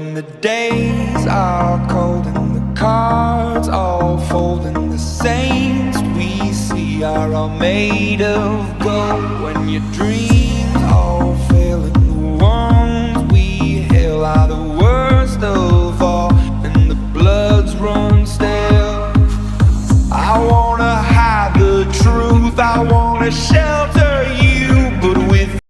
when the days are cold and the cards all fold and the saints we see are all made of gold, when your dreams all fail and the ones we hail are the worst of all and the bloods run stale. I wanna hide the truth, I wanna shelter you, but with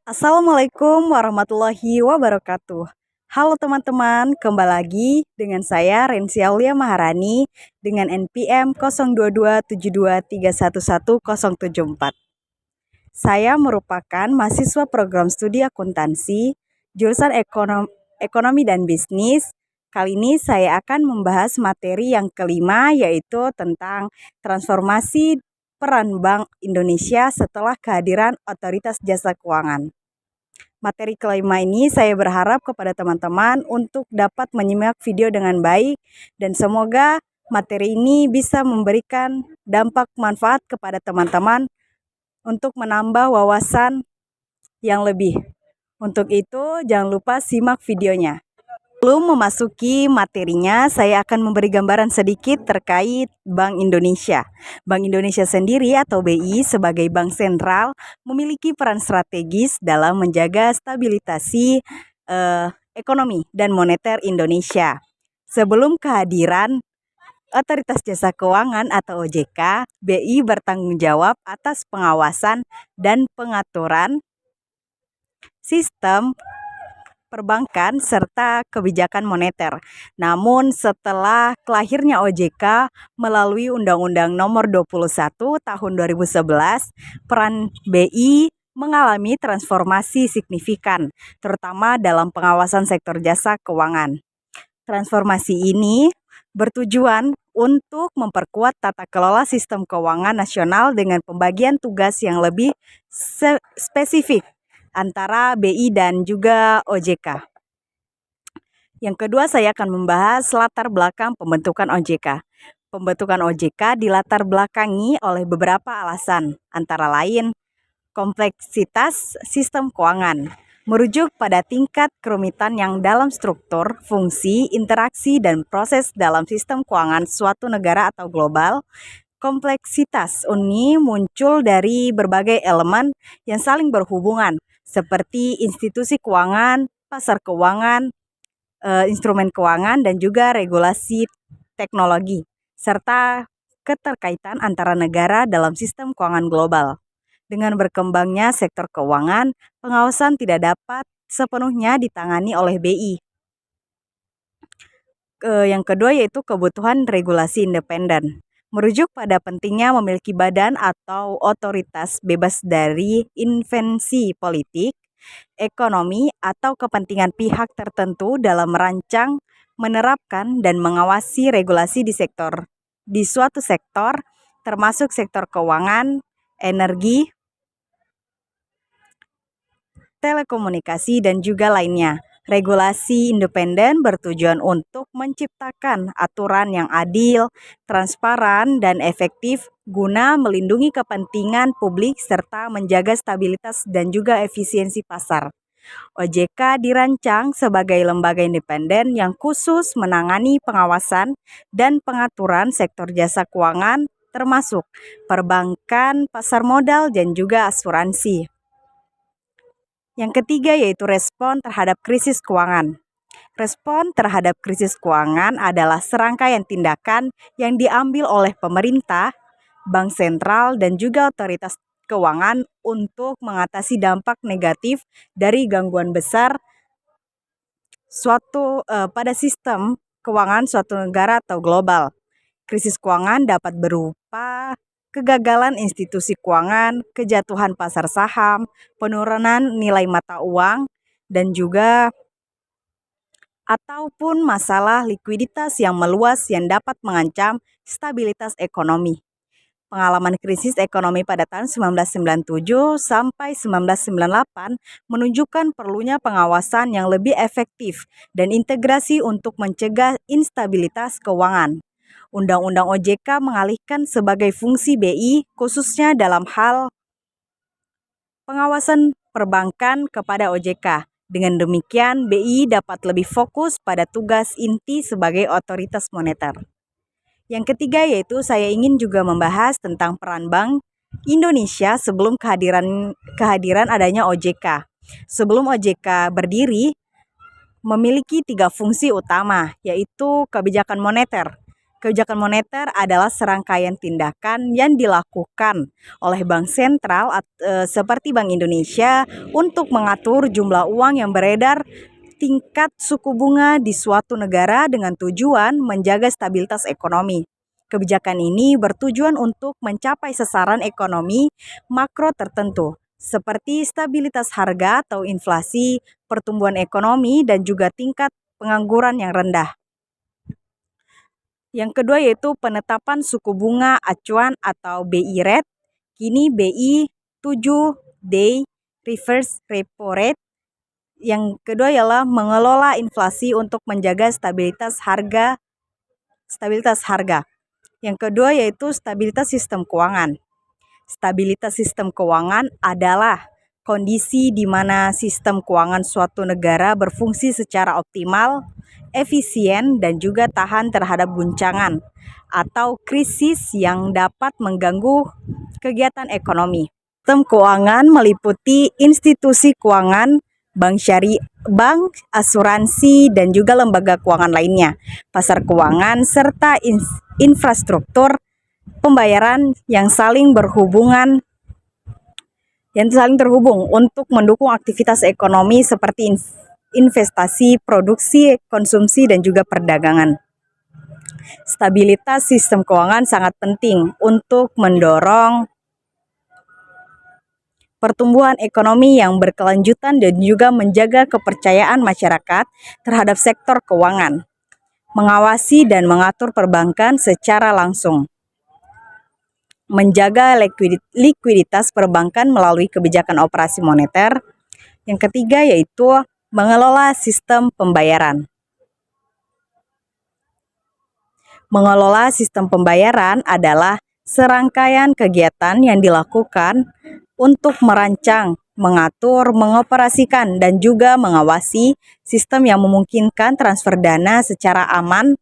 Assalamualaikum warahmatullahi wabarakatuh. Halo teman-teman, kembali lagi dengan saya Rensi Aulia Maharani dengan NPM 022723111074. Saya merupakan mahasiswa program studi akuntansi jurusan ekonomi dan bisnis. Kali ini saya akan membahas materi yang kelima, yaitu tentang transformasi peran Bank Indonesia setelah kehadiran Otoritas Jasa Keuangan. Materi kelima ini saya berharap kepada teman-teman untuk dapat menyimak video dengan baik dan semoga materi ini bisa memberikan dampak manfaat kepada teman-teman untuk menambah wawasan yang lebih. Untuk itu jangan lupa simak videonya. Sebelum memasuki materinya, saya akan memberi gambaran sedikit terkait Bank Indonesia. Bank Indonesia sendiri atau BI sebagai bank sentral memiliki peran strategis dalam menjaga stabilitasi ekonomi dan moneter Indonesia. Sebelum kehadiran Otoritas Jasa Keuangan atau OJK, BI bertanggung jawab atas pengawasan dan pengaturan sistem perbankan serta kebijakan moneter. Namun setelah lahirnya OJK melalui Undang-Undang Nomor 21 Tahun 2011, peran BI mengalami transformasi signifikan, terutama dalam pengawasan sektor jasa keuangan. Transformasi ini bertujuan untuk memperkuat tata kelola sistem keuangan nasional dengan pembagian tugas yang lebih spesifik antara BI dan juga OJK. Yang kedua, saya akan membahas latar belakang pembentukan OJK. Pembentukan OJK dilatar belakangi oleh beberapa alasan, antara lain kompleksitas sistem keuangan, merujuk pada tingkat kerumitan yang dalam struktur, fungsi, interaksi, dan proses dalam sistem keuangan suatu negara atau global. Kompleksitas ini muncul dari berbagai elemen yang saling berhubungan, seperti institusi keuangan, pasar keuangan, instrumen keuangan, dan juga regulasi teknologi, serta keterkaitan antara negara dalam sistem keuangan global. Dengan berkembangnya sektor keuangan, pengawasan tidak dapat sepenuhnya ditangani oleh BI. Yang kedua yaitu kebutuhan regulasi independen. Merujuk pada pentingnya memiliki badan atau otoritas bebas dari intervensi politik, ekonomi, atau kepentingan pihak tertentu dalam merancang, menerapkan, dan mengawasi regulasi di suatu sektor, termasuk sektor keuangan, energi, telekomunikasi, dan juga lainnya. Regulasi independen bertujuan untuk menciptakan aturan yang adil, transparan, dan efektif guna melindungi kepentingan publik serta menjaga stabilitas dan juga efisiensi pasar. OJK dirancang sebagai lembaga independen yang khusus menangani pengawasan dan pengaturan sektor jasa keuangan termasuk perbankan, pasar modal, dan juga asuransi. Yang ketiga yaitu respon terhadap krisis keuangan. Respon terhadap krisis keuangan adalah serangkaian tindakan yang diambil oleh pemerintah, bank sentral, dan juga otoritas keuangan untuk mengatasi dampak negatif dari gangguan besar pada sistem keuangan suatu negara atau global. Krisis keuangan dapat berupa kegagalan institusi keuangan, kejatuhan pasar saham, penurunan nilai mata uang, dan juga ataupun masalah likuiditas yang meluas yang dapat mengancam stabilitas ekonomi. Pengalaman krisis ekonomi pada tahun 1997 sampai 1998 menunjukkan perlunya pengawasan yang lebih efektif dan integrasi untuk mencegah instabilitas keuangan. Undang-Undang OJK mengalihkan sebagai fungsi BI khususnya dalam hal pengawasan perbankan kepada OJK Dengan demikian, BI dapat lebih fokus pada tugas inti sebagai otoritas moneter. Yang ketiga yaitu saya ingin juga membahas tentang peran Bank Indonesia sebelum kehadiran adanya OJK. Sebelum OJK berdiri, memiliki 3 fungsi utama, yaitu kebijakan moneter. Kebijakan moneter adalah serangkaian tindakan yang dilakukan oleh bank sentral seperti Bank Indonesia untuk mengatur jumlah uang yang beredar, tingkat suku bunga di suatu negara dengan tujuan menjaga stabilitas ekonomi. Kebijakan ini bertujuan untuk mencapai sasaran ekonomi makro tertentu, seperti stabilitas harga atau inflasi, pertumbuhan ekonomi, dan juga tingkat pengangguran yang rendah. Yang kedua yaitu penetapan suku bunga acuan atau BI rate. Kini BI 7-day reverse repo rate. Yang kedua ialah mengelola inflasi untuk menjaga stabilitas harga. Yang kedua yaitu stabilitas sistem keuangan. Stabilitas sistem keuangan adalah kondisi di mana sistem keuangan suatu negara berfungsi secara optimal, efisien, dan juga tahan terhadap guncangan atau krisis yang dapat mengganggu kegiatan ekonomi. Sistem keuangan meliputi institusi keuangan, bank syariah, bank, asuransi, dan juga lembaga keuangan lainnya, pasar keuangan, serta infrastruktur pembayaran yang saling terhubung untuk mendukung aktivitas ekonomi seperti investasi, produksi, konsumsi, dan juga perdagangan. Stabilitas sistem keuangan sangat penting untuk mendorong pertumbuhan ekonomi yang berkelanjutan dan juga menjaga kepercayaan masyarakat terhadap sektor keuangan, mengawasi dan mengatur perbankan secara langsung, menjaga likuiditas perbankan melalui kebijakan operasi moneter. Yang ketiga yaitu mengelola sistem pembayaran. Mengelola sistem pembayaran adalah serangkaian kegiatan yang dilakukan untuk merancang, mengatur, mengoperasikan, dan juga mengawasi sistem yang memungkinkan transfer dana secara aman,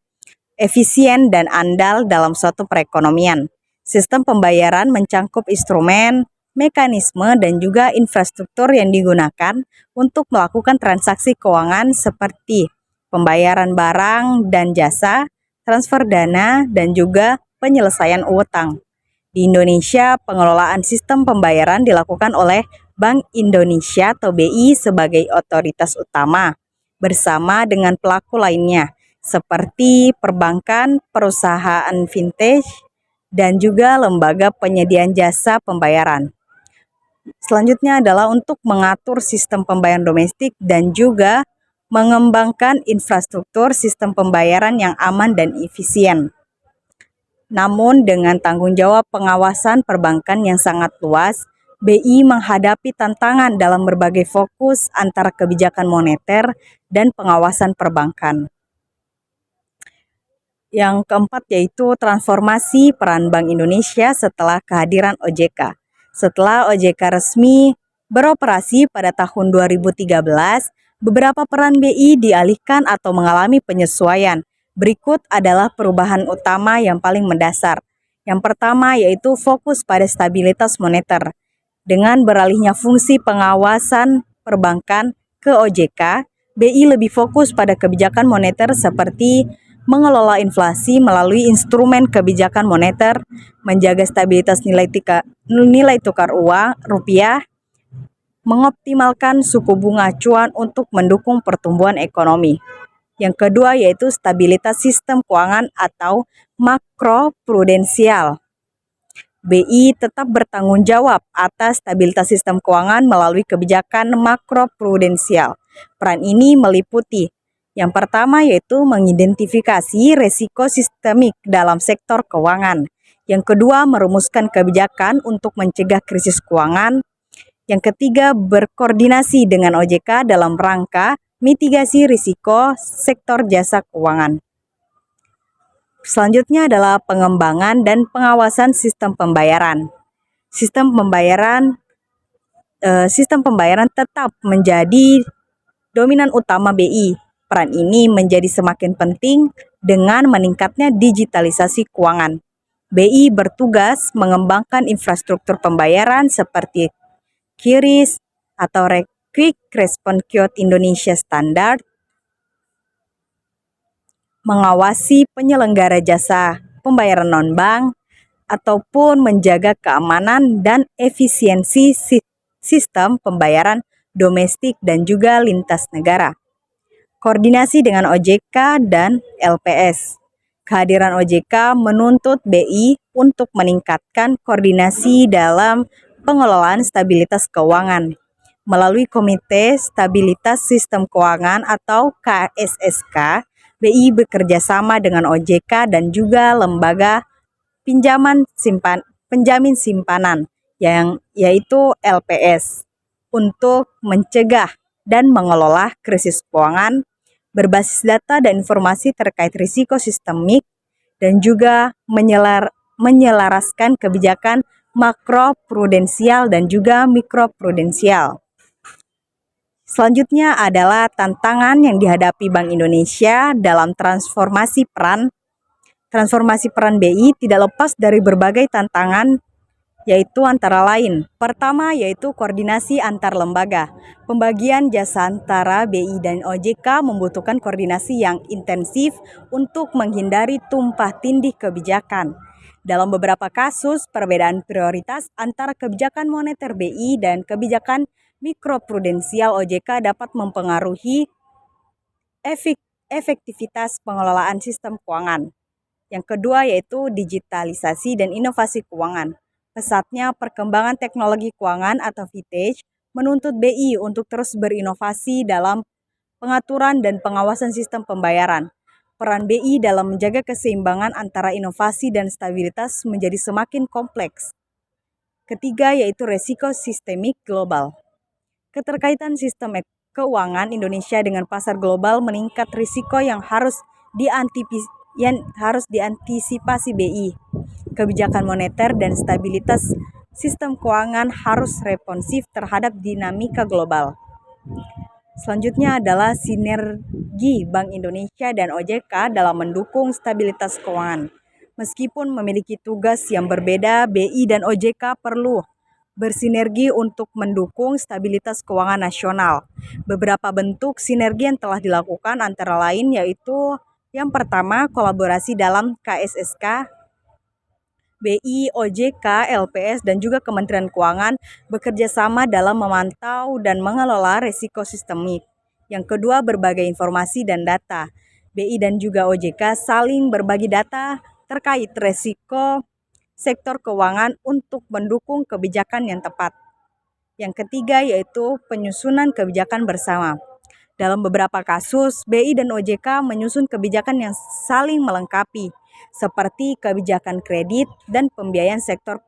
efisien, dan andal dalam suatu perekonomian. Sistem pembayaran mencangkup instrumen, mekanisme, dan juga infrastruktur yang digunakan untuk melakukan transaksi keuangan seperti pembayaran barang dan jasa, transfer dana, dan juga penyelesaian utang. Di Indonesia, pengelolaan sistem pembayaran dilakukan oleh Bank Indonesia atau BI sebagai otoritas utama, bersama dengan pelaku lainnya, seperti perbankan, perusahaan fintech, dan juga lembaga penyediaan jasa pembayaran. Selanjutnya adalah untuk mengatur sistem pembayaran domestik dan juga mengembangkan infrastruktur sistem pembayaran yang aman dan efisien. Namun dengan tanggung jawab pengawasan perbankan yang sangat luas, BI menghadapi tantangan dalam berbagai fokus antara kebijakan moneter dan pengawasan perbankan. Yang keempat yaitu transformasi peran Bank Indonesia setelah kehadiran OJK. Setelah OJK resmi beroperasi pada tahun 2013, beberapa peran BI dialihkan atau mengalami penyesuaian. Berikut adalah perubahan utama yang paling mendasar. Yang pertama yaitu fokus pada stabilitas moneter. Dengan beralihnya fungsi pengawasan perbankan ke OJK, BI lebih fokus pada kebijakan moneter seperti mengelola inflasi melalui instrumen kebijakan moneter, menjaga stabilitas nilai tukar uang rupiah, mengoptimalkan suku bunga acuan untuk mendukung pertumbuhan ekonomi. Yang kedua yaitu stabilitas sistem keuangan atau makroprudensial. BI tetap bertanggung jawab atas stabilitas sistem keuangan melalui kebijakan makroprudensial. Peran ini meliputi yang pertama yaitu mengidentifikasi risiko sistemik dalam sektor keuangan. Yang kedua, merumuskan kebijakan untuk mencegah krisis keuangan. Yang ketiga, berkoordinasi dengan OJK dalam rangka mitigasi risiko sektor jasa keuangan. Selanjutnya adalah pengembangan dan pengawasan sistem pembayaran. Sistem pembayaran tetap menjadi dominan utama BI. Peran ini menjadi semakin penting dengan meningkatnya digitalisasi keuangan. BI bertugas mengembangkan infrastruktur pembayaran seperti QRIS atau Quick Response Code Indonesia Standard, mengawasi penyelenggara jasa pembayaran non-bank, ataupun menjaga keamanan dan efisiensi sistem pembayaran domestik dan juga lintas negara. Koordinasi dengan OJK dan LPS. Kehadiran OJK menuntut BI untuk meningkatkan koordinasi dalam pengelolaan stabilitas keuangan. Melalui Komite Stabilitas Sistem Keuangan atau KSSK, BI bekerja sama dengan OJK dan juga lembaga penjamin simpanan yaitu LPS untuk mencegah dan mengelola krisis keuangan berbasis data dan informasi terkait risiko sistemik dan juga menyelaraskan kebijakan makroprudensial dan juga mikroprudensial. Selanjutnya adalah tantangan yang dihadapi Bank Indonesia dalam transformasi peran. Transformasi peran BI tidak lepas dari berbagai tantangan, yaitu antara lain. Pertama yaitu koordinasi antar lembaga. Pembagian jasa antara BI dan OJK membutuhkan koordinasi yang intensif untuk menghindari tumpah tindih kebijakan. Dalam beberapa kasus, perbedaan prioritas antara kebijakan moneter BI dan kebijakan mikroprudensial OJK dapat mempengaruhi efektivitas pengelolaan sistem keuangan. Yang kedua yaitu digitalisasi dan inovasi keuangan. Pesatnya perkembangan teknologi keuangan atau vintage menuntut BI untuk terus berinovasi dalam pengaturan dan pengawasan sistem pembayaran. Peran BI dalam menjaga keseimbangan antara inovasi dan stabilitas menjadi semakin kompleks. Ketiga yaitu resiko sistemik global. Keterkaitan sistem keuangan Indonesia dengan pasar global meningkat risiko yang harus diantisipasi BI. Kebijakan moneter dan stabilitas sistem keuangan harus responsif terhadap dinamika global. Selanjutnya adalah sinergi Bank Indonesia dan OJK dalam mendukung stabilitas keuangan. Meskipun memiliki tugas yang berbeda, BI dan OJK perlu bersinergi untuk mendukung stabilitas keuangan nasional. Beberapa bentuk sinergi yang telah dilakukan antara lain yaitu yang pertama, kolaborasi dalam KSSK, BI, OJK, LPS, dan juga Kementerian Keuangan bekerja sama dalam memantau dan mengelola risiko sistemik. Yang kedua, berbagai informasi dan data. BI dan juga OJK saling berbagi data terkait risiko sektor keuangan untuk mendukung kebijakan yang tepat. Yang ketiga yaitu penyusunan kebijakan bersama. Dalam beberapa kasus, BI dan OJK menyusun kebijakan yang saling melengkapi, seperti kebijakan kredit dan pembiayaan sektor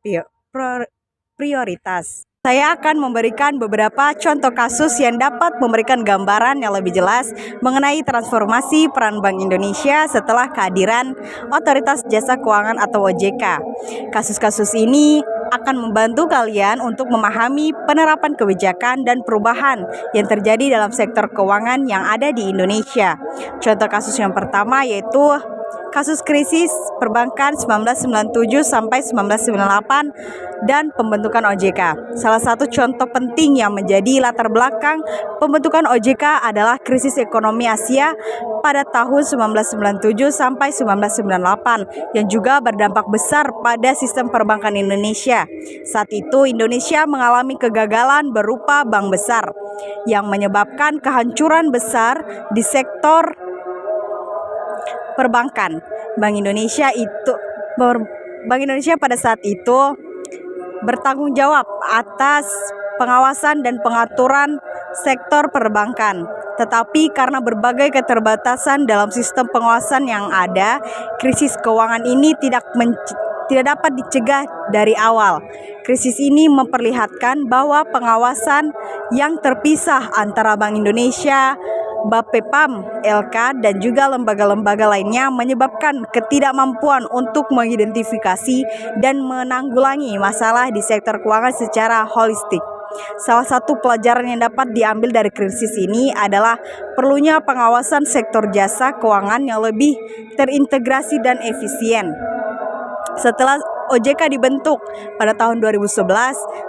prioritas. Saya akan memberikan beberapa contoh kasus yang dapat memberikan gambaran yang lebih jelas mengenai transformasi peran Bank Indonesia setelah kehadiran Otoritas Jasa Keuangan atau OJK. Kasus-kasus ini akan membantu kalian untuk memahami penerapan kebijakan dan perubahan yang terjadi dalam sektor keuangan yang ada di Indonesia. Contoh kasus yang pertama yaitu kasus krisis perbankan 1997 sampai 1998 dan pembentukan OJK. Salah satu contoh penting yang menjadi latar belakang pembentukan OJK adalah krisis ekonomi Asia pada tahun 1997 sampai 1998 yang juga berdampak besar pada sistem perbankan Indonesia. Saat itu Indonesia mengalami kegagalan berupa bank besar yang menyebabkan kehancuran besar di sektor perbankan. Bank Indonesia pada saat itu bertanggung jawab atas pengawasan dan pengaturan sektor perbankan. Tetapi karena berbagai keterbatasan dalam sistem pengawasan yang ada, krisis keuangan ini tidak dapat dicegah dari awal. Krisis ini memperlihatkan bahwa pengawasan yang terpisah antara Bank Indonesia, Bapepam, LK, dan juga lembaga-lembaga lainnya menyebabkan ketidakmampuan untuk mengidentifikasi dan menanggulangi masalah di sektor keuangan secara holistik. Salah satu pelajaran yang dapat diambil dari krisis ini adalah perlunya pengawasan sektor jasa keuangan yang lebih terintegrasi dan efisien. Setelah OJK dibentuk pada tahun 2011,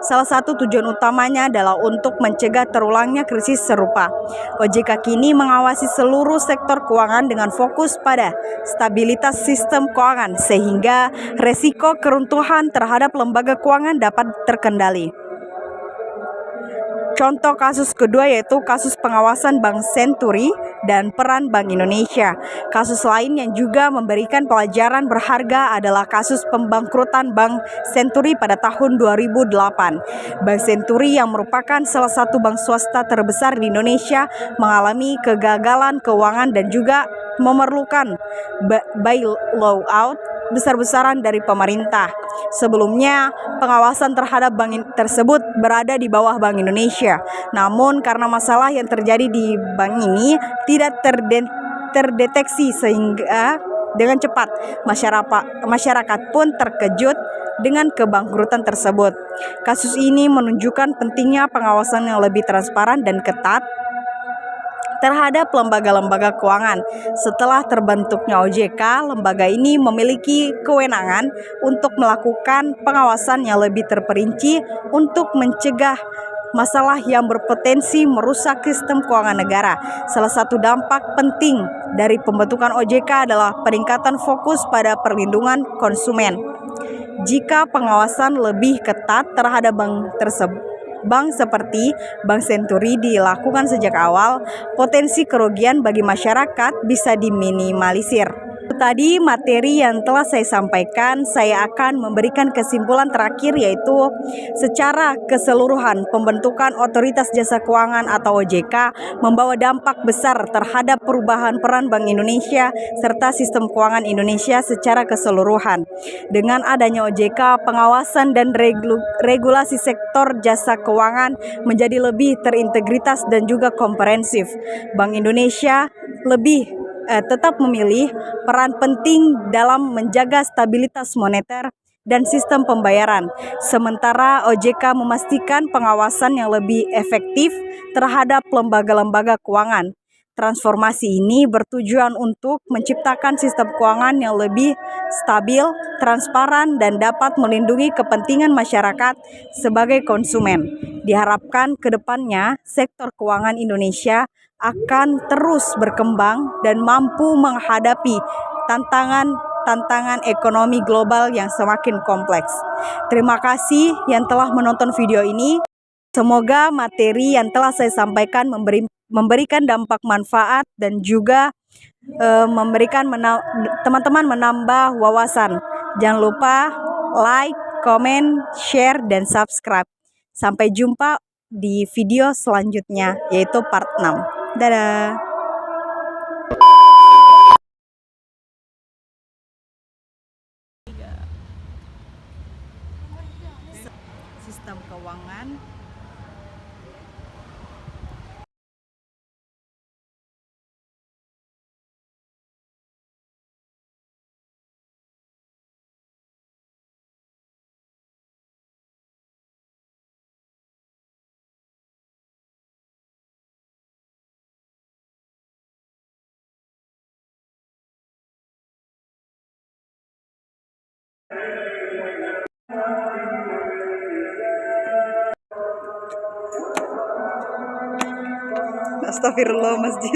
salah satu tujuan utamanya adalah untuk mencegah terulangnya krisis serupa. OJK kini mengawasi seluruh sektor keuangan dengan fokus pada stabilitas sistem keuangan sehingga resiko keruntuhan terhadap lembaga keuangan dapat terkendali. Contoh kasus kedua yaitu kasus pengawasan Bank Senturi dan peran Bank Indonesia. Kasus lain yang juga memberikan pelajaran berharga adalah kasus pembangkrutan Bank Senturi pada tahun 2008. Bank Senturi yang merupakan salah satu bank swasta terbesar di Indonesia mengalami kegagalan keuangan dan juga memerlukan bailout besar-besaran dari pemerintah. Sebelumnya, pengawasan terhadap bank tersebut berada di bawah Bank Indonesia. Namun, karena masalah yang terjadi di bank ini tidak terdeteksi sehingga dengan cepat masyarakat pun terkejut dengan kebangkrutan tersebut. Kasus ini menunjukkan pentingnya pengawasan yang lebih transparan dan ketat terhadap lembaga-lembaga keuangan. Setelah terbentuknya OJK, lembaga ini memiliki kewenangan untuk melakukan pengawasan yang lebih terperinci untuk mencegah masalah yang berpotensi merusak sistem keuangan negara. Salah satu dampak penting dari pembentukan OJK adalah peningkatan fokus pada perlindungan konsumen. Jika pengawasan lebih ketat terhadap bank seperti Bank Senturi dilakukan sejak awal, potensi kerugian bagi masyarakat bisa diminimalisir. Tadi materi yang telah saya sampaikan, saya akan memberikan kesimpulan terakhir yaitu secara keseluruhan pembentukan Otoritas Jasa Keuangan atau OJK membawa dampak besar terhadap perubahan peran Bank Indonesia serta sistem keuangan Indonesia secara keseluruhan. Dengan adanya OJK, pengawasan dan regulasi sektor jasa keuangan menjadi lebih terintegritas dan juga komprehensif. Bank Indonesia tetap memilih peran penting dalam menjaga stabilitas moneter dan sistem pembayaran. Sementara OJK memastikan pengawasan yang lebih efektif terhadap lembaga-lembaga keuangan. Transformasi ini bertujuan untuk menciptakan sistem keuangan yang lebih stabil, transparan, dan dapat melindungi kepentingan masyarakat sebagai konsumen. Diharapkan ke depannya sektor keuangan Indonesia akan terus berkembang dan mampu menghadapi tantangan ekonomi global yang semakin kompleks. Terima kasih yang telah menonton video ini. Semoga materi yang telah saya sampaikan memberikan dampak manfaat dan juga memberikan teman-teman menambah wawasan. Jangan lupa like, comment, share, dan subscribe. Sampai jumpa di video selanjutnya yaitu part 6. Dadah. Sistem keuangan Astagfirullah masjid.